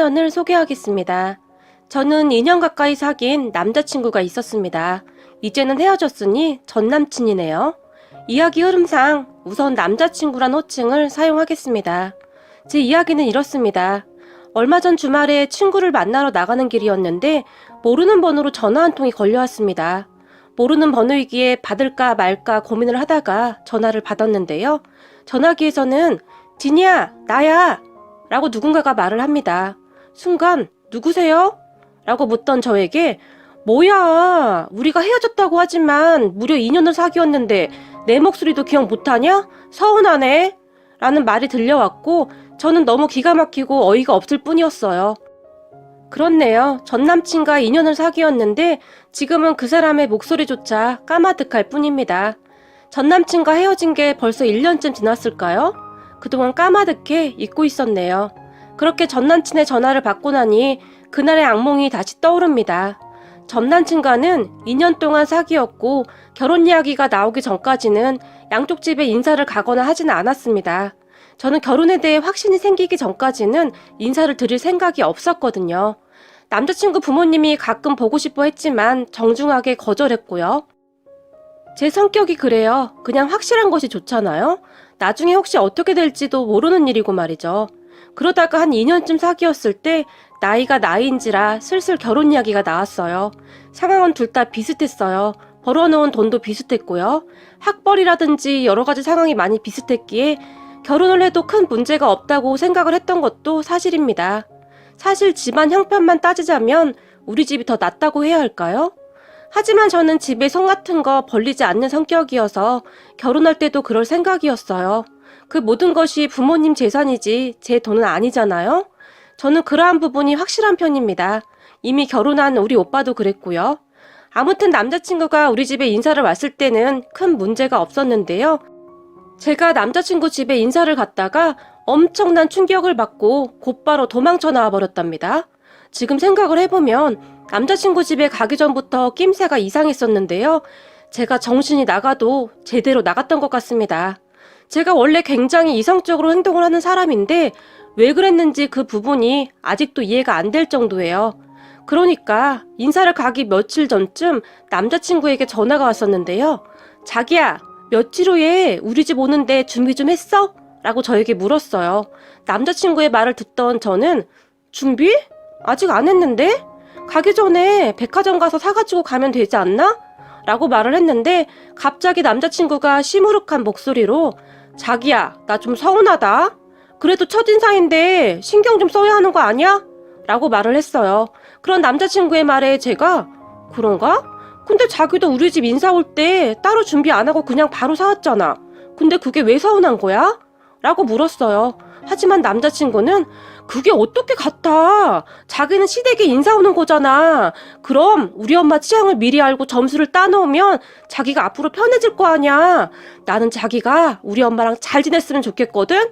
사연을 소개하겠습니다. 저는 2년 가까이 사귄 남자친구가 있었습니다. 이제는 헤어졌으니 전남친이네요. 이야기 흐름상 우선 남자친구란 호칭을 사용하겠습니다. 제 이야기는 이렇습니다. 얼마 전 주말에 친구를 만나러 나가는 길이었는데 모르는 번호로 전화 한 통이 걸려왔습니다. 모르는 번호이기에 받을까 말까 고민을 하다가 전화를 받았는데요. 전화기에서는 진이야, 나야! 라고 누군가가 말을 합니다. 순간 누구세요? 라고 묻던 저에게 뭐야, 우리가 헤어졌다고 하지만 무려 2년을 사귀었는데 내 목소리도 기억 못하냐? 서운하네 라는 말이 들려왔고 저는 너무 기가 막히고 어이가 없을 뿐이었어요. 그렇네요. 전 남친과 2년을 사귀었는데 지금은 그 사람의 목소리조차 까마득할 뿐입니다. 전 남친과 헤어진 게 벌써 1년쯤 지났을까요? 그동안 까마득해 잊고 있었네요. 그렇게 전 남친의 전화를 받고 나니 그날의 악몽이 다시 떠오릅니다. 전 남친과는 2년 동안 사귀었고 결혼 이야기가 나오기 전까지는 양쪽 집에 인사를 가거나 하지는 않았습니다. 저는 결혼에 대해 확신이 생기기 전까지는 인사를 드릴 생각이 없었거든요. 남자친구 부모님이 가끔 보고 싶어 했지만 정중하게 거절했고요. 제 성격이 그래요. 그냥 확실한 것이 좋잖아요. 나중에 혹시 어떻게 될지도 모르는 일이고 말이죠. 그러다가 한 2년쯤 사귀었을 때 나이가 나이인지라 슬슬 결혼 이야기가 나왔어요. 상황은 둘 다 비슷했어요. 벌어놓은 돈도 비슷했고요. 학벌이라든지 여러 가지 상황이 많이 비슷했기에 결혼을 해도 큰 문제가 없다고 생각을 했던 것도 사실입니다. 사실 집안 형편만 따지자면 우리 집이 더 낫다고 해야 할까요? 하지만 저는 집에 손 같은 거 벌리지 않는 성격이어서 결혼할 때도 그럴 생각이었어요. 그 모든 것이 부모님 재산이지 제 돈은 아니잖아요. 저는 그러한 부분이 확실한 편입니다. 이미 결혼한 우리 오빠도 그랬고요. 아무튼 남자친구가 우리 집에 인사를 왔을 때는 큰 문제가 없었는데요. 제가 남자친구 집에 인사를 갔다가 엄청난 충격을 받고 곧바로 도망쳐 나와 버렸답니다. 지금 생각을 해보면 남자친구 집에 가기 전부터 낌새가 이상했었는데요. 제가 정신이 나가도 제대로 나갔던 것 같습니다. 제가 원래 굉장히 이성적으로 행동을 하는 사람인데 왜 그랬는지 그 부분이 아직도 이해가 안 될 정도예요. 그러니까 인사를 가기 며칠 전쯤 남자친구에게 전화가 왔었는데요. 자기야, 며칠 후에 우리 집 오는데 준비 좀 했어? 라고 저에게 물었어요. 남자친구의 말을 듣던 저는 준비? 아직 안 했는데? 가기 전에 백화점 가서 사가지고 가면 되지 않나? 라고 말을 했는데 갑자기 남자친구가 시무룩한 목소리로 자기야, 나 좀 서운하다. 그래도 첫인사인데 신경 좀 써야 하는 거 아니야? 라고 말을 했어요. 그런 남자친구의 말에 제가 그런가? 근데 자기도 우리 집 인사 올 때 따로 준비 안 하고 그냥 바로 사왔잖아. 근데 그게 왜 서운한 거야? 라고 물었어요. 하지만 남자친구는 그게 어떻게 같아? 자기는 시댁에 인사 오는 거잖아. 그럼 우리 엄마 취향을 미리 알고 점수를 따놓으면 자기가 앞으로 편해질 거 아니야. 나는 자기가 우리 엄마랑 잘 지냈으면 좋겠거든?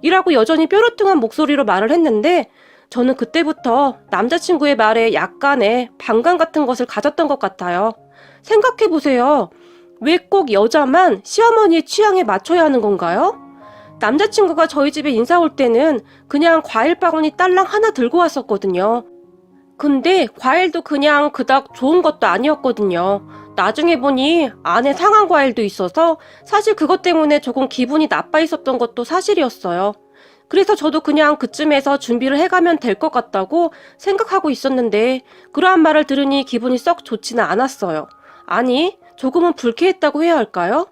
이라고 여전히 뾰루퉁한 목소리로 말을 했는데 저는 그때부터 남자친구의 말에 약간의 반감 같은 것을 가졌던 것 같아요. 생각해보세요. 왜 꼭 여자만 시어머니의 취향에 맞춰야 하는 건가요? 남자친구가 저희 집에 인사 올 때는 그냥 과일 바구니 딸랑 하나 들고 왔었거든요. 근데 과일도 그냥 그닥 좋은 것도 아니었거든요. 나중에 보니 안에 상한 과일도 있어서 사실 그것 때문에 조금 기분이 나빠 있었던 것도 사실이었어요. 그래서 저도 그냥 그쯤에서 준비를 해가면 될 것 같다고 생각하고 있었는데 그러한 말을 들으니 기분이 썩 좋지는 않았어요. 아니, 조금은 불쾌했다고 해야 할까요?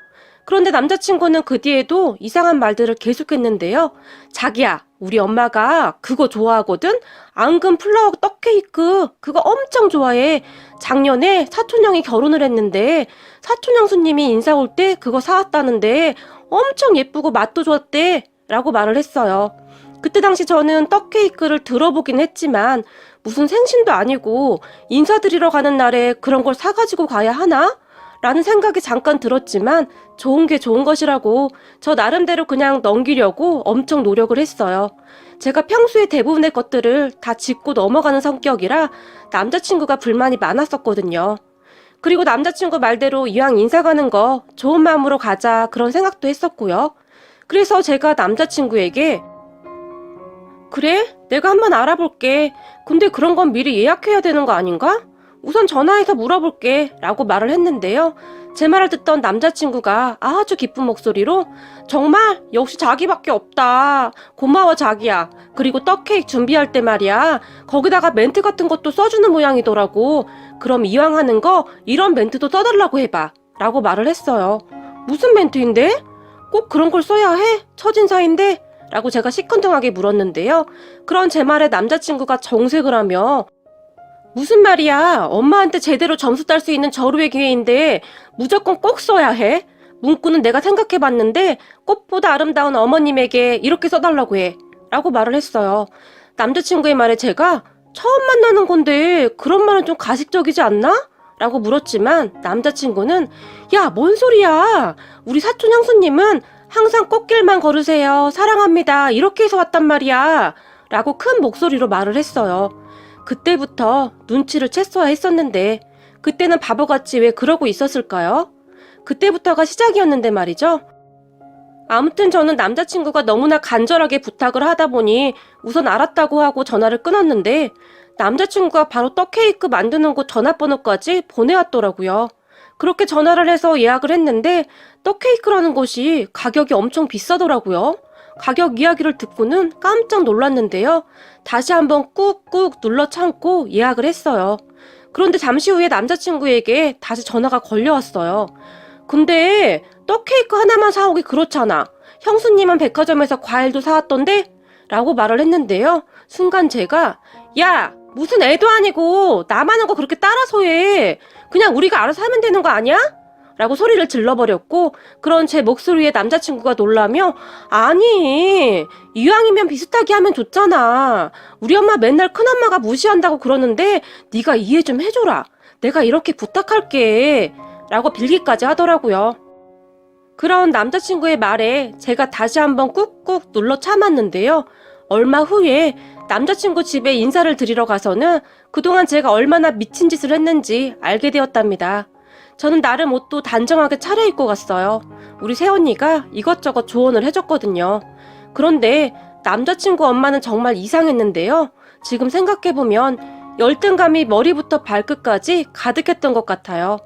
그런데 남자친구는 그 뒤에도 이상한 말들을 계속했는데요. 자기야, 우리 엄마가 그거 좋아하거든? 앙금 플라워 떡케이크 그거 엄청 좋아해. 작년에 사촌형이 결혼을 했는데 사촌 형수님이 인사 올 때 그거 사왔다는데 엄청 예쁘고 맛도 좋았대 라고 말을 했어요. 그때 당시 저는 떡케이크를 들어보긴 했지만 무슨 생신도 아니고 인사드리러 가는 날에 그런 걸 사가지고 가야 하나? 라는 생각이 잠깐 들었지만 좋은 게 좋은 것이라고 저 나름대로 그냥 넘기려고 엄청 노력을 했어요. 제가 평소에 대부분의 것들을 다 짚고 넘어가는 성격이라 남자친구가 불만이 많았었거든요. 그리고 남자친구 말대로 이왕 인사 가는 거 좋은 마음으로 가자 그런 생각도 했었고요. 그래서 제가 남자친구에게 그래? 내가 한번 알아볼게. 근데 그런 건 미리 예약해야 되는 거 아닌가? 우선 전화해서 물어볼게. 라고 말을 했는데요. 제 말을 듣던 남자친구가 아주 기쁜 목소리로 정말 역시 자기밖에 없다. 고마워 자기야. 그리고 떡케이크 준비할 때 말이야. 거기다가 멘트 같은 것도 써주는 모양이더라고. 그럼 이왕 하는 거 이런 멘트도 써달라고 해봐. 라고 말을 했어요. 무슨 멘트인데? 꼭 그런 걸 써야 해? 첫인사인데? 라고 제가 시큰둥하게 물었는데요. 그런 제 말에 남자친구가 정색을 하며 무슨 말이야? 엄마한테 제대로 점수 딸 수 있는 절호의 기회인데 무조건 꼭 써야 해? 문구는 내가 생각해봤는데 꽃보다 아름다운 어머님에게 이렇게 써달라고 해. 라고 말을 했어요. 남자친구의 말에 제가 처음 만나는 건데 그런 말은 좀 가식적이지 않나? 라고 물었지만 남자친구는 야, 뭔 소리야? 우리 사촌 형수님은 항상 꽃길만 걸으세요. 사랑합니다. 이렇게 해서 왔단 말이야. 라고 큰 목소리로 말을 했어요. 그때부터 눈치를 챘어야 했었는데 그때는 바보같이 왜 그러고 있었을까요? 그때부터가 시작이었는데 말이죠. 아무튼 저는 남자친구가 너무나 간절하게 부탁을 하다 보니 우선 알았다고 하고 전화를 끊었는데 남자친구가 바로 떡케이크 만드는 곳 전화번호까지 보내왔더라고요. 그렇게 전화를 해서 예약을 했는데 떡케이크라는 곳이 가격이 엄청 비싸더라고요. 가격 이야기를 듣고는 깜짝 놀랐는데요. 다시 한번 꾹꾹 눌러 참고 예약을 했어요. 그런데 잠시 후에 남자친구에게 다시 전화가 걸려왔어요. 근데 떡케이크 하나만 사오기 그렇잖아. 형수님은 백화점에서 과일도 사왔던데? 라고 말을 했는데요. 순간 제가 야, 무슨 애도 아니고 나만 한 거 그렇게 따라서 해. 그냥 우리가 알아서 하면 되는 거 아니야? 라고 소리를 질러버렸고 그런 제 목소리에 남자친구가 놀라며 아니, 이왕이면 비슷하게 하면 좋잖아. 우리 엄마 맨날 큰엄마가 무시한다고 그러는데 네가 이해 좀 해줘라. 내가 이렇게 부탁할게. 라고 빌기까지 하더라고요. 그런 남자친구의 말에 제가 다시 한번 꾹꾹 눌러 참았는데요. 얼마 후에 남자친구 집에 인사를 드리러 가서는 그동안 제가 얼마나 미친 짓을 했는지 알게 되었답니다. 저는 나름 옷도 단정하게 차려입고 갔어요. 우리 새언니가 이것저것 조언을 해줬거든요. 그런데 남자친구 엄마는 정말 이상했는데요. 지금 생각해보면 열등감이 머리부터 발끝까지 가득했던 것 같아요.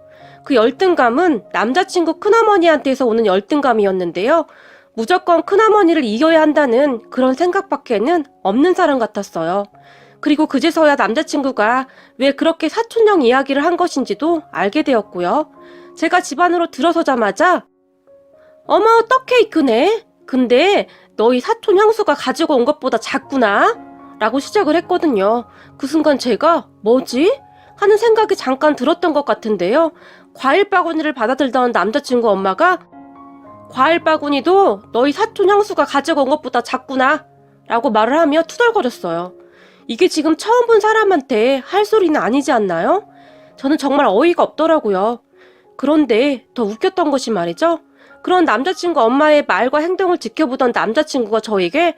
그 열등감은 남자친구 큰어머니한테서 오는 열등감이었는데요. 무조건 큰어머니를 이겨야 한다는 그런 생각밖에는 없는 사람 같았어요. 그리고 그제서야 남자친구가 왜 그렇게 사촌형 이야기를 한 것인지도 알게 되었고요. 제가 집 안으로 들어서자마자 어머, 떡케이크네? 근데 너희 사촌 형수가 가지고 온 것보다 작구나? 라고 시작을 했거든요. 그 순간 제가 뭐지? 하는 생각이 잠깐 들었던 것 같은데요. 과일 바구니를 받아들던 남자친구 엄마가 과일 바구니도 너희 사촌 형수가 가지고 온 것보다 작구나? 라고 말을 하며 투덜거렸어요. 이게 지금 처음 본 사람한테 할 소리는 아니지 않나요? 저는 정말 어이가 없더라고요. 그런데 더 웃겼던 것이 말이죠. 그런 남자친구 엄마의 말과 행동을 지켜보던 남자친구가 저에게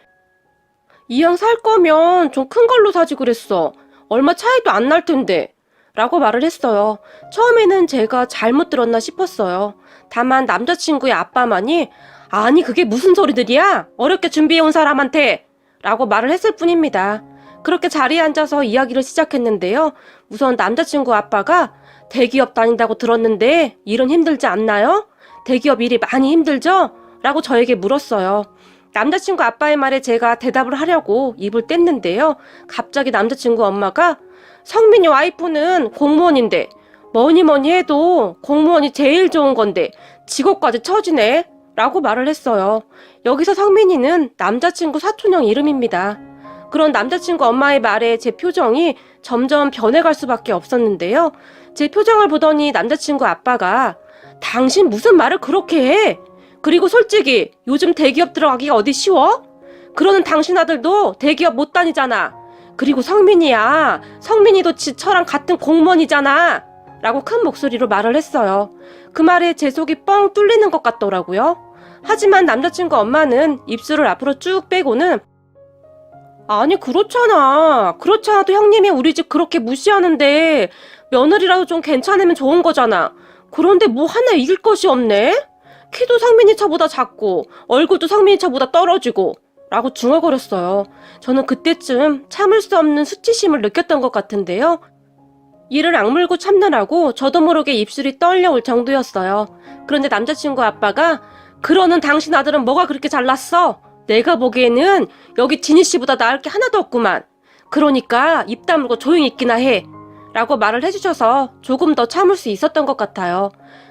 이왕 살 거면 좀 큰 걸로 사지 그랬어. 얼마 차이도 안 날 텐데. 라고 말을 했어요. 처음에는 제가 잘못 들었나 싶었어요. 다만 남자친구의 아빠만이 아니 그게 무슨 소리들이야? 어렵게 준비해온 사람한테. 라고 말을 했을 뿐입니다. 그렇게 자리에 앉아서 이야기를 시작했는데요. 우선 남자친구 아빠가 대기업 다닌다고 들었는데 일은 힘들지 않나요? 대기업 일이 많이 힘들죠? 라고 저에게 물었어요. 남자친구 아빠의 말에 제가 대답을 하려고 입을 뗐는데요. 갑자기 남자친구 엄마가 성민이 와이프는 공무원인데 뭐니 해도 공무원이 제일 좋은 건데 직업까지 처지네? 라고 말을 했어요. 여기서 성민이는 남자친구 사촌형 이름입니다. 그런 남자친구 엄마의 말에 제 표정이 점점 변해갈 수밖에 없었는데요. 제 표정을 보더니 남자친구 아빠가 당신 무슨 말을 그렇게 해? 그리고 솔직히 요즘 대기업 들어가기가 어디 쉬워? 그러는 당신 아들도 대기업 못 다니잖아. 그리고 성민이야. 성민이도 지처랑 같은 공무원이잖아. 라고 큰 목소리로 말을 했어요. 그 말에 제 속이 뻥 뚫리는 것 같더라고요. 하지만 남자친구 엄마는 입술을 앞으로 쭉 빼고는 아니 그렇잖아. 그렇지 않아도 형님이 우리 집 그렇게 무시하는데 며느리라도 좀 괜찮으면 좋은 거잖아. 그런데 뭐 하나 이길 것이 없네? 키도 성민이 차보다 작고 얼굴도 성민이 차보다 떨어지고 라고 중얼거렸어요. 저는 그때쯤 참을 수 없는 수치심을 느꼈던 것 같은데요. 이를 악물고 참느라고 저도 모르게 입술이 떨려올 정도였어요. 그런데 남자친구 아빠가 그러는 당신 아들은 뭐가 그렇게 잘났어? 내가 보기에는 여기 지니 씨보다 나을 게 하나도 없구만. 그러니까 입 다물고 조용히 있기나 해. 라고 말을 해주셔서 조금 더 참을 수 있었던 것 같아요.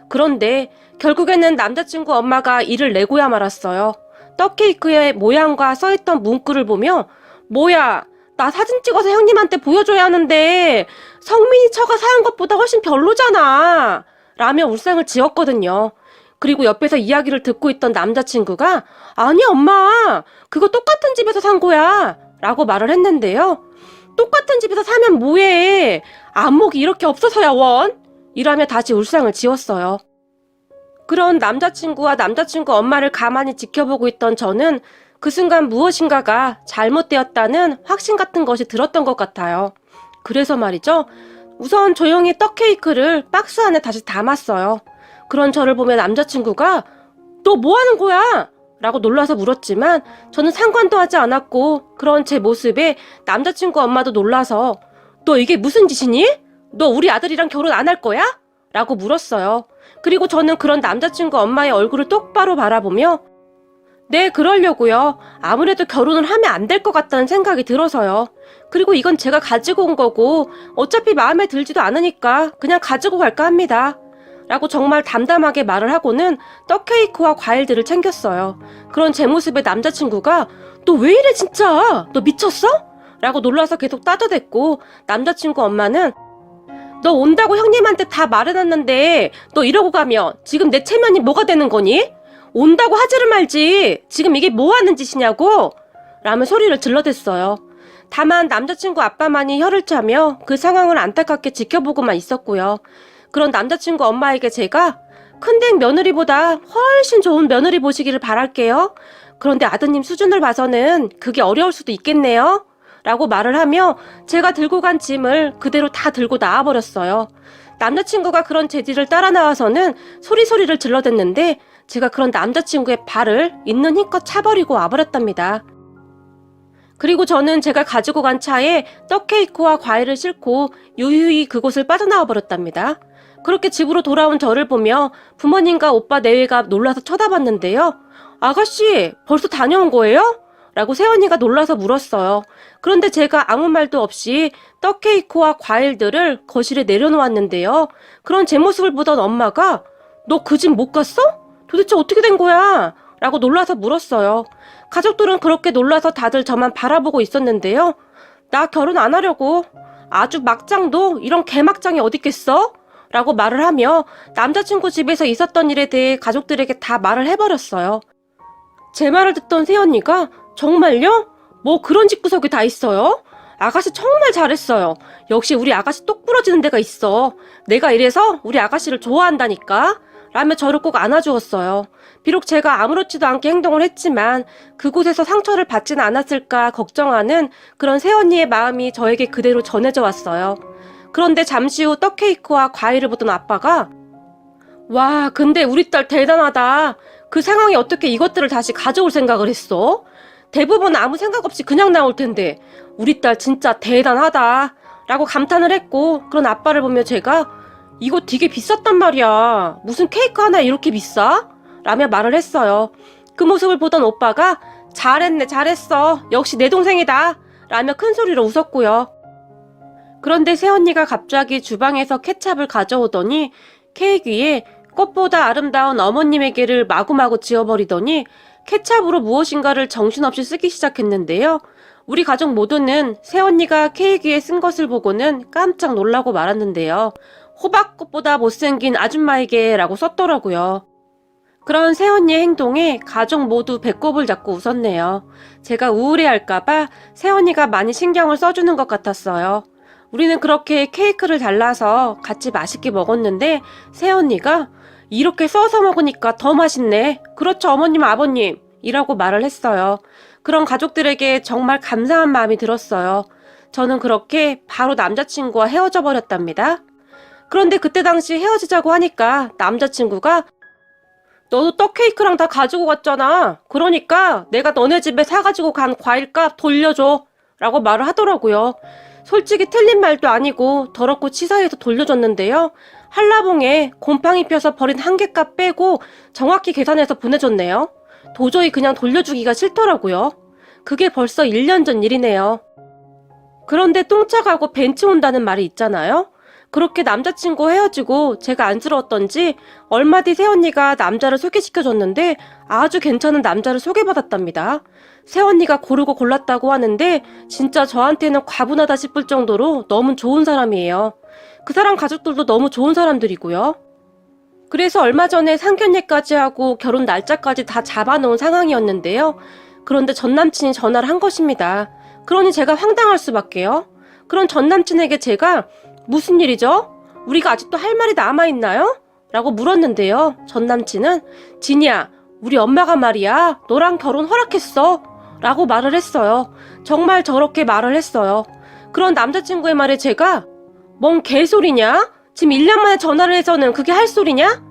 그런데 결국에는 남자친구 엄마가 이를 내고야 말았어요. 떡케이크의 모양과 써있던 문구를 보며 뭐야, 나 사진 찍어서 형님한테 보여줘야 하는데 성민이 처가 사는 것보다 훨씬 별로잖아 라며 울상을 지었거든요. 그리고 옆에서 이야기를 듣고 있던 남자친구가 아니 엄마, 그거 똑같은 집에서 산 거야 라고 말을 했는데요. 똑같은 집에서 사면 뭐해, 안목이 이렇게 없어서야 원 이라며 다시 울상을 지었어요. 그런 남자친구와 남자친구 엄마를 가만히 지켜보고 있던 저는 그 순간 무엇인가가 잘못되었다는 확신 같은 것이 들었던 것 같아요. 그래서 말이죠. 우선 조용히 떡케이크를 박스 안에 다시 담았어요. 그런 저를 보며 남자친구가 너 뭐 하는 거야? 라고 놀라서 물었지만 저는 상관도 하지 않았고 그런 제 모습에 남자친구 엄마도 놀라서 너 이게 무슨 짓이니? 너 우리 아들이랑 결혼 안 할 거야? 라고 물었어요. 그리고 저는 그런 남자친구 엄마의 얼굴을 똑바로 바라보며 네, 그러려고요. 아무래도 결혼을 하면 안 될 것 같다는 생각이 들어서요. 그리고 이건 제가 가지고 온 거고 어차피 마음에 들지도 않으니까 그냥 가지고 갈까 합니다. 라고 정말 담담하게 말을 하고는 떡케이크와 과일들을 챙겼어요. 그런 제 모습에 남자친구가 너 왜 이래 진짜? 너 미쳤어? 라고 놀라서 계속 따져댔고 남자친구 엄마는 너 온다고 형님한테 다 말해놨는데 너 이러고 가면 지금 내 체면이 뭐가 되는 거니? 온다고 하지를 말지. 지금 이게 뭐 하는 짓이냐고? 라며 소리를 질러댔어요. 다만 남자친구 아빠만이 혀를 차며 그 상황을 안타깝게 지켜보고만 있었고요. 그런 남자친구 엄마에게 제가 큰댁 며느리보다 훨씬 좋은 며느리 보시기를 바랄게요. 그런데 아드님 수준을 봐서는 그게 어려울 수도 있겠네요. 라고 말을 하며 제가 들고 간 짐을 그대로 다 들고 나와버렸어요. 남자친구가 그런 제 뒤를 따라 나와서는 소리를 질러댔는데 제가 그런 남자친구의 발을 있는 힘껏 차버리고 와버렸답니다. 그리고 저는 제가 가지고 간 차에 떡케이크와 과일을 싣고 유유히 그곳을 빠져나와 버렸답니다. 그렇게 집으로 돌아온 저를 보며 부모님과 오빠 내외가 놀라서 쳐다봤는데요. 아가씨, 벌써 다녀온 거예요? 라고 새언니가 놀라서 물었어요. 그런데 제가 아무 말도 없이 떡케이크와 과일들을 거실에 내려놓았는데요. 그런 제 모습을 보던 엄마가 너 그 집 못 갔어? 도대체 어떻게 된 거야? 라고 놀라서 물었어요. 가족들은 그렇게 놀라서 다들 저만 바라보고 있었는데요. 나 결혼 안 하려고. 아주 막장도 이런 개막장이 어딨겠어? 라고 말을 하며 남자친구 집에서 있었던 일에 대해 가족들에게 다 말을 해버렸어요. 제 말을 듣던 새언니가 정말요? 뭐 그런 집구석이 다 있어요? 아가씨 정말 잘했어요. 역시 우리 아가씨 똑 부러지는 데가 있어. 내가 이래서 우리 아가씨를 좋아한다니까? 라며 저를 꼭 안아주었어요. 비록 제가 아무렇지도 않게 행동을 했지만 그곳에서 상처를 받지는 않았을까 걱정하는 그런 새언니의 마음이 저에게 그대로 전해져 왔어요. 그런데 잠시 후 떡케이크와 과일을 보던 아빠가 와, 근데 우리 딸 대단하다. 그 상황에 어떻게 이것들을 다시 가져올 생각을 했어? 대부분 아무 생각 없이 그냥 나올 텐데 우리 딸 진짜 대단하다 라고 감탄을 했고 그런 아빠를 보며 제가 이거 되게 비쌌단 말이야. 무슨 케이크 하나에 이렇게 비싸? 라며 말을 했어요. 그 모습을 보던 오빠가 잘했네 잘했어. 역시 내 동생이다. 라며 큰 소리로 웃었고요. 그런데 새언니가 갑자기 주방에서 케찹을 가져오더니 케이크 위에 꽃보다 아름다운 어머님에게를 마구마구 지어버리더니 케찹으로 무엇인가를 정신없이 쓰기 시작했는데요. 우리 가족 모두는 새언니가 케이크 위에 쓴 것을 보고는 깜짝 놀라고 말았는데요. 호박꽃보다 못생긴 아줌마에게 라고 썼더라고요. 그런 새언니의 행동에 가족 모두 배꼽을 잡고 웃었네요. 제가 우울해할까봐 새언니가 많이 신경을 써주는 것 같았어요. 우리는 그렇게 케이크를 잘라서 같이 맛있게 먹었는데 새언니가 이렇게 써서 먹으니까 더 맛있네. 그렇죠 어머님 아버님 이라고 말을 했어요. 그런 가족들에게 정말 감사한 마음이 들었어요. 저는 그렇게 바로 남자친구와 헤어져 버렸답니다. 그런데 그때 당시 헤어지자고 하니까 남자친구가 너도 떡 케이크랑 다 가지고 갔잖아. 그러니까 내가 너네 집에 사가지고 간 과일값 돌려줘. 라고 말을 하더라고요. 솔직히 틀린 말도 아니고 더럽고 치사해서 돌려줬는데요. 한라봉에 곰팡이 펴서 버린 한 개값 빼고 정확히 계산해서 보내줬네요. 도저히 그냥 돌려주기가 싫더라고요. 그게 벌써 1년 전 일이네요. 그런데 똥차 가고 벤츠 온다는 말이 있잖아요. 그렇게 남자친구 헤어지고 제가 안쓰러웠던지 얼마 뒤 새언니가 남자를 소개시켜줬는데 아주 괜찮은 남자를 소개받았답니다. 새언니가 고르고 골랐다고 하는데 진짜 저한테는 과분하다 싶을 정도로 너무 좋은 사람이에요. 그 사람 가족들도 너무 좋은 사람들이고요. 그래서 얼마 전에 상견례까지 하고 결혼 날짜까지 다 잡아놓은 상황이었는데요. 그런데 전남친이 전화를 한 것입니다. 그러니 제가 황당할 수밖에요. 그런 전남친에게 제가 무슨 일이죠? 우리가 아직도 할 말이 남아있나요? 라고 물었는데요. 전남친은 진이야, 우리 엄마가 말이야 너랑 결혼 허락했어 라고 말을 했어요. 정말 저렇게 말을 했어요. 그런 남자친구의 말에 제가 뭔 개소리냐? 지금 1년 만에 전화를 해서는 그게 할 소리냐?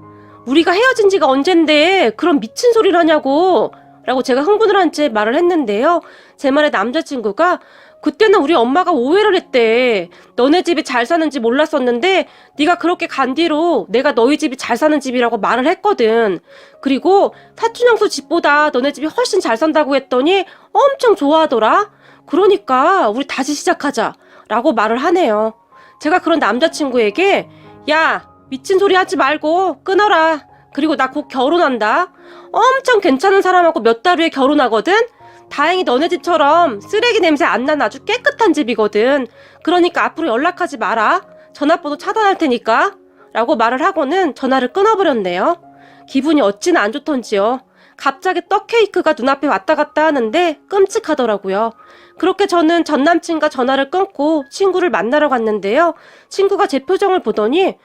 우리가 헤어진 지가 언젠데 그런 미친 소리를 하냐고 라고 제가 흥분을 한 채 말을 했는데요. 제 말에 남자친구가 그때는 우리 엄마가 오해를 했대. 너네 집이 잘 사는지 몰랐었는데 네가 그렇게 간 뒤로 내가 너희 집이 잘 사는 집이라고 말을 했거든. 그리고 사촌형수 집보다 너네 집이 훨씬 잘 산다고 했더니 엄청 좋아하더라. 그러니까 우리 다시 시작하자 라고 말을 하네요. 제가 그런 남자친구에게 야, 미친 소리 하지 말고 끊어라. 그리고 나 곧 결혼한다. 엄청 괜찮은 사람하고 몇 달 후에 결혼하거든. 다행히 너네 집처럼 쓰레기 냄새 안 나는 아주 깨끗한 집이거든. 그러니까 앞으로 연락하지 마라. 전화번호 차단할 테니까. 라고 말을 하고는 전화를 끊어버렸네요. 기분이 어찌나 안 좋던지요. 갑자기 떡 케이크가 눈앞에 왔다 갔다 하는데 끔찍하더라고요. 그렇게 저는 전 남친과 전화를 끊고 친구를 만나러 갔는데요. 친구가 제 표정을 보더니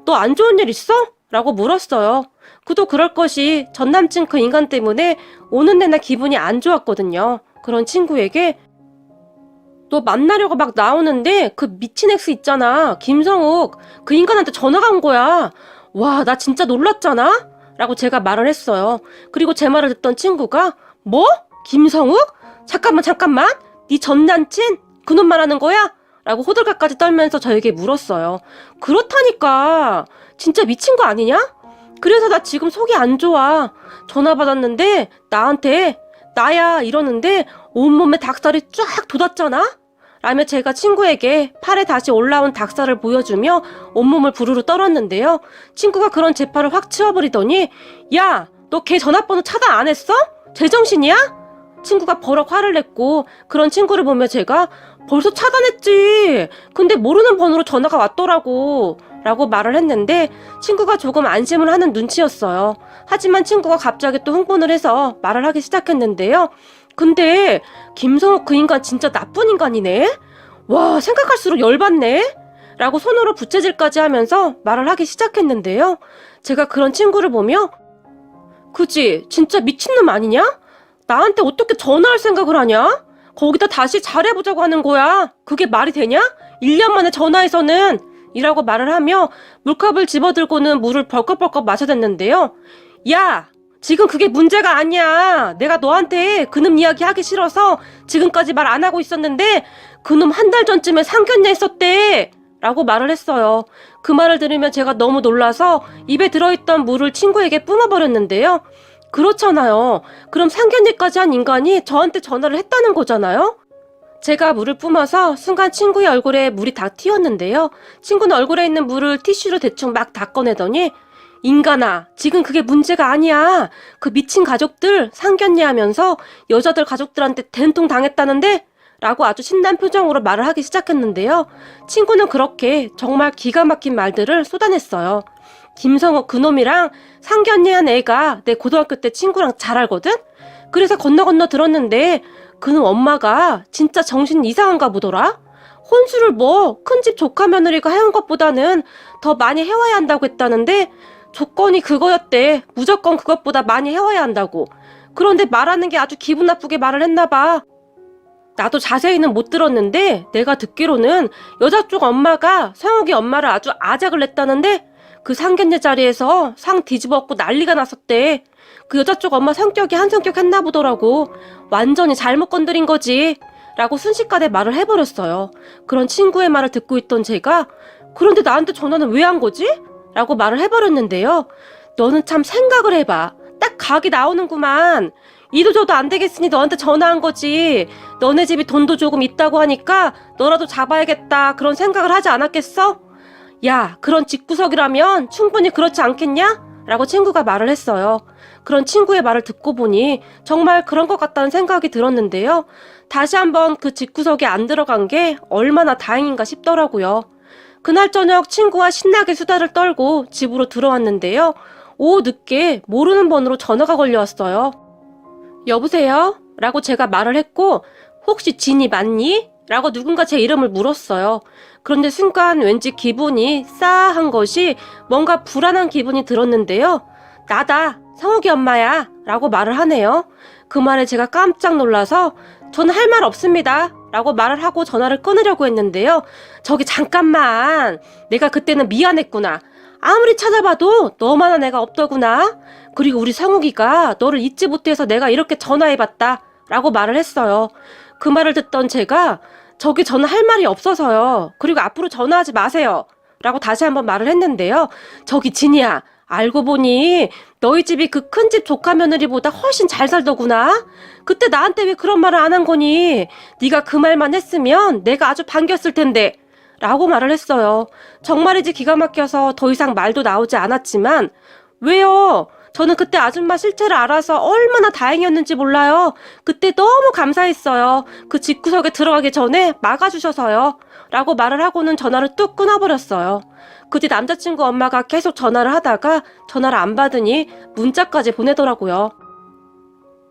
너 안 좋은 일 있어? 라고 물었어요. 그도 그럴 것이 전 남친 그 인간 때문에 오는 내내 기분이 안 좋았거든요. 그런 친구에게 너 만나려고 막 나오는데 그 미친 엑스 있잖아. 김성욱. 그 인간한테 전화가 온 거야. 와, 나 진짜 놀랐잖아? 라고 제가 말을 했어요. 그리고 제 말을 듣던 친구가 뭐? 김성욱? 잠깐만. 네 전 남친? 그놈 말하는 거야? 라고 호들갑까지 떨면서 저에게 물었어요. 그렇다니까. 진짜 미친 거 아니냐? 그래서 나 지금 속이 안 좋아. 전화 받았는데 나한테 나야 이러는데 온몸에 닭살이 쫙 돋았잖아? 라며 제가 친구에게 팔에 다시 올라온 닭살을 보여주며 온몸을 부르르 떨었는데요. 친구가 그런 제 팔을 확 치워버리더니 야, 너 걔 전화번호 차단 안 했어? 제정신이야? 친구가 버럭 화를 냈고 그런 친구를 보며 제가 벌써 차단했지. 근데 모르는 번호로 전화가 왔더라고. 라고 말을 했는데 친구가 조금 안심을 하는 눈치였어요. 하지만 친구가 갑자기 또 흥분을 해서 말을 하기 시작했는데요. 근데 김성욱 그 인간 진짜 나쁜 인간이네? 와, 생각할수록 열받네? 라고 손으로 부채질까지 하면서 말을 하기 시작했는데요. 제가 그런 친구를 보며 그지? 진짜 미친놈 아니냐? 나한테 어떻게 전화할 생각을 하냐? 거기다 다시 잘해보자고 하는 거야. 그게 말이 되냐? 1년 만에 전화해서는 이라고 말을 하며 물컵을 집어들고는 물을 벌컥벌컥 마셔댔는데요. 야, 지금 그게 문제가 아니야. 내가 너한테 그놈 이야기 하기 싫어서 지금까지 말 안 하고 있었는데 그놈 한 달 전쯤에 상견례 했었대. 라고 말을 했어요. 그 말을 들으면 제가 너무 놀라서 입에 들어있던 물을 친구에게 뿜어버렸는데요. 그렇잖아요. 그럼 상견례까지 한 인간이 저한테 전화를 했다는 거잖아요? 제가 물을 뿜어서 순간 친구의 얼굴에 물이 다 튀었는데요. 친구는 얼굴에 있는 물을 티슈로 대충 막 닦아내더니 인간아, 지금 그게 문제가 아니야. 그 미친 가족들 상견례하면서 여자들 가족들한테 된통 당했다는데? 라고 아주 신난 표정으로 말을 하기 시작했는데요. 친구는 그렇게 정말 기가 막힌 말들을 쏟아냈어요. 김성욱 그놈이랑 상견례한 애가 내 고등학교 때 친구랑 잘 알거든? 그래서 건너 들었는데 그놈 엄마가 진짜 정신 이상한가 보더라? 혼수를 뭐 큰 집 조카 며느리가 해온 것보다는 더 많이 해와야 한다고 했다는데 조건이 그거였대. 무조건 그것보다 많이 해와야 한다고. 그런데 말하는 게 아주 기분 나쁘게 말을 했나 봐. 나도 자세히는 못 들었는데 내가 듣기로는 여자 쪽 엄마가 성욱이 엄마를 아주 아작을 냈다는데 그 상견례 자리에서 상 뒤집어 엎고 난리가 났었대. 그 여자 쪽 엄마 성격이 한 성격 했나 보더라고. 완전히 잘못 건드린 거지. 라고 순식간에 말을 해버렸어요. 그런 친구의 말을 듣고 있던 제가 그런데 나한테 전화는 왜 한 거지? 라고 말을 해버렸는데요. 너는 참 생각을 해봐. 딱 각이 나오는구만. 이도 저도 안 되겠으니 너한테 전화한 거지. 너네 집이 돈도 조금 있다고 하니까 너라도 잡아야겠다 그런 생각을 하지 않았겠어? 야, 그런 집구석이라면 충분히 그렇지 않겠냐? 라고 친구가 말을 했어요. 그런 친구의 말을 듣고 보니 정말 그런 것 같다는 생각이 들었는데요. 다시 한번 그 집구석에 안 들어간 게 얼마나 다행인가 싶더라고요. 그날 저녁 친구와 신나게 수다를 떨고 집으로 들어왔는데요. 오후 늦게 모르는 번호로 전화가 걸려왔어요. 여보세요? 라고 제가 말을 했고 혹시 진이 맞니? 라고 누군가 제 이름을 물었어요. 그런데 순간 왠지 기분이 싸한 것이 뭔가 불안한 기분이 들었는데요. 나다. 성욱이 엄마야. 라고 말을 하네요. 그 말에 제가 깜짝 놀라서 저는 할 말 없습니다. 라고 말을 하고 전화를 끊으려고 했는데요. 저기 잠깐만. 내가 그때는 미안했구나. 아무리 찾아봐도 너만한 애가 없더구나. 그리고 우리 성욱이가 너를 잊지 못해서 내가 이렇게 전화해봤다. 라고 말을 했어요. 그 말을 듣던 제가 저기 저는 할 말이 없어서요. 그리고 앞으로 전화하지 마세요. 라고 다시 한번 말을 했는데요. 저기 진이야. 알고 보니 너희 집이 그 큰 집 조카 며느리보다 훨씬 잘 살더구나. 그때 나한테 왜 그런 말을 안 한 거니? 네가 그 말만 했으면 내가 아주 반겼을 텐데. 라고 말을 했어요. 정말이지 기가 막혀서 더 이상 말도 나오지 않았지만 왜요? 저는 그때 아줌마 실체를 알아서 얼마나 다행이었는지 몰라요. 그때 너무 감사했어요. 그 집구석에 들어가기 전에 막아주셔서요. 라고 말을 하고는 전화를 뚝 끊어버렸어요. 그 뒤 남자친구 엄마가 계속 전화를 하다가 전화를 안 받으니 문자까지 보내더라고요.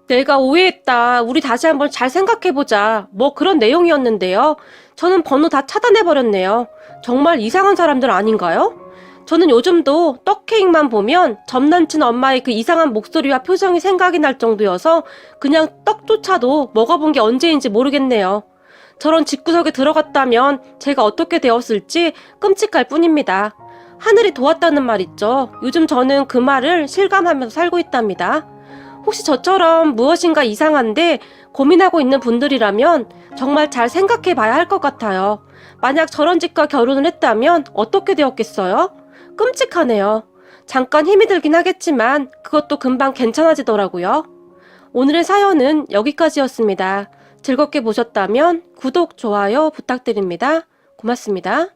내가 오해했다. 우리 다시 한번 잘 생각해보자. 뭐 그런 내용이었는데요. 저는 번호 다 차단해버렸네요. 정말 이상한 사람들 아닌가요? 저는 요즘도 떡케이크만 보면 전남친 엄마의 그 이상한 목소리와 표정이 생각이 날 정도여서 그냥 떡조차도 먹어본 게 언제인지 모르겠네요. 저런 집구석에 들어갔다면 제가 어떻게 되었을지 끔찍할 뿐입니다. 하늘이 도왔다는 말 있죠. 요즘 저는 그 말을 실감하면서 살고 있답니다. 혹시 저처럼 무엇인가 이상한데 고민하고 있는 분들이라면 정말 잘 생각해 봐야 할 것 같아요. 만약 저런 집과 결혼을 했다면 어떻게 되었겠어요? 끔찍하네요. 잠깐 힘이 들긴 하겠지만 그것도 금방 괜찮아지더라고요. 오늘의 사연은 여기까지였습니다. 즐겁게 보셨다면 구독, 좋아요 부탁드립니다. 고맙습니다.